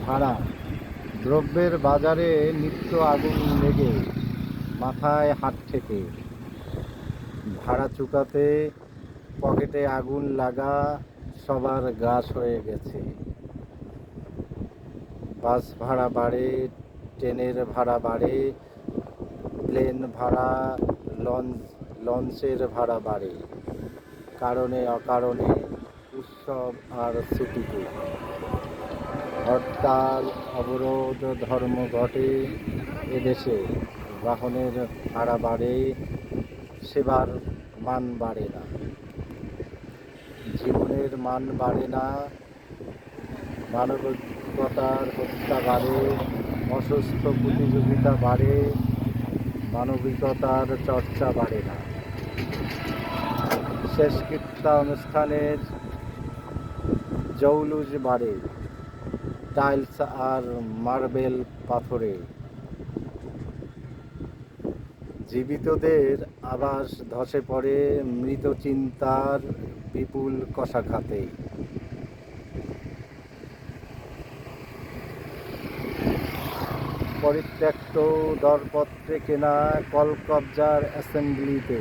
ভাড়া দ্রব্যের বাজারে নিত্য আগুন লেগে মাথায় হাত ঠেকে, ভাড়া চুকাতে পকেটে আগুন লাগা সবার গ্রাস হয়ে গেছে। বাস ভাড়া বাড়ে, ট্রেনের ভাড়া বাড়ে, প্লেন ভাড়া, লঞ্চের ভাড়া বাড়ে, কারণে অকারণে, উৎসব আর ছুটিতে। হরতাল, অবরোধ, ধর্মঘটে এদেশে বাহনের ভাড়া বাড়ে, সেবার মান বাড়ে না, জীবনের মান বাড়ে না, মানবিকতার হত্যা বাড়ে, অসুস্থ প্রতিযোগিতা বাড়ে, মানবিকতার চর্চা বাড়ে না। শেষকৃত্য অনুষ্ঠানের জৌলুস বাড়ে, টাইলস আর মার্বেল পাথরে। জীবিতদের আবাস ধসে পড়ে মৃত চিন্তার বিপুল কষাঘাতে। পরিত্যক্ত দরপত্রে কেনা কলকবজার অ্যাসেম্বলিতে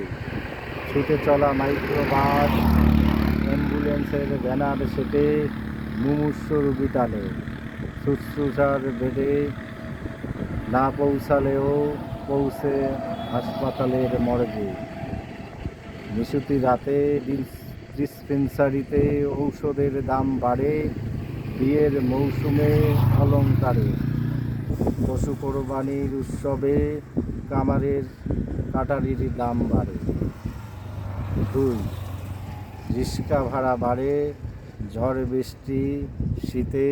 ছুটে চলা মাইক্রোবাস, অ্যাম্বুলেন্সের ব্যানার সেটে মুমূর্ষু রোগী টানে, শুশ্রূষার বেডে না পৌঁছালেও পৌঁছে হাসপাতালের মর্গে। নিশুতি রাতে ডিসপেন্সারিতে ঔষধের দাম বাড়ে, বিয়ের মৌসুমে অলংকারে, পশু কোরবানির উৎসবে কাটারির দাম বাড়ে। 2. রিক্সা ভাড়া বাড়ে, ঝড় বৃষ্টি শীতে,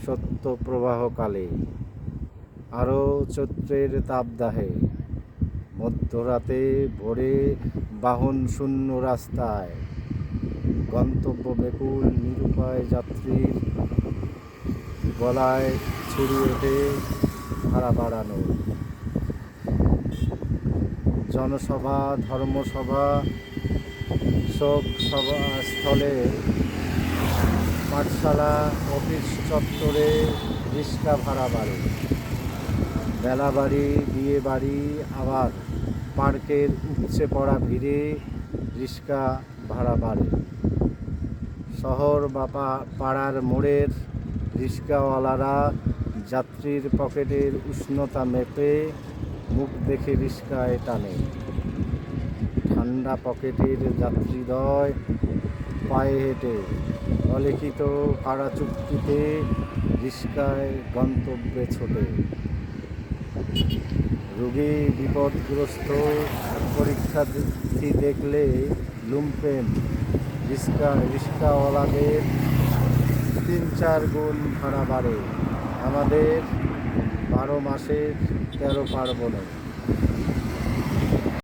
শৈত্যপ্রবাহকালে, আরও চৈত্রের তাপদাহে, মধ্যরাতে ভোরে বাহন শূন্য রাস্তায়, গন্তব্য বেকুল নিরুপায় যাত্রীর গলায় ছুরি ওঠে ভাড়া বাড়ানো। জনসভা, ধর্মসভা, শোক সভাস্থলে, পাঠশালা, অফিস চত্বরে রিক্সা ভাড়া বাড়ে। মেলাবাড়ি, বিয়ে বাড়ি, আবার পার্কের উপচে পড়া ভিড়ে রিক্সা ভাড়া বাড়ে। শহর বা পাড়ার মোড়ের রিক্সাওয়ালারা যাত্রীর পকেটের উষ্ণতা মেপে মুখ দেখে রিক্সায় টানে। ঠান্ডা পকেটের যাত্রীদ্বয় পায়ে হেঁটে অলিখিত ভাড়া চুক্তিতে রিক্সায় গন্তব্যে ছোটে। রোগী বিপদগ্রস্ত পরীক্ষার্থী দেখলে লুম্পেন রিক্সাওয়ালাদের 3-4 গুণ ভাড়া বাড়ে আমাদের 12 মাসের 13 পার্বণে।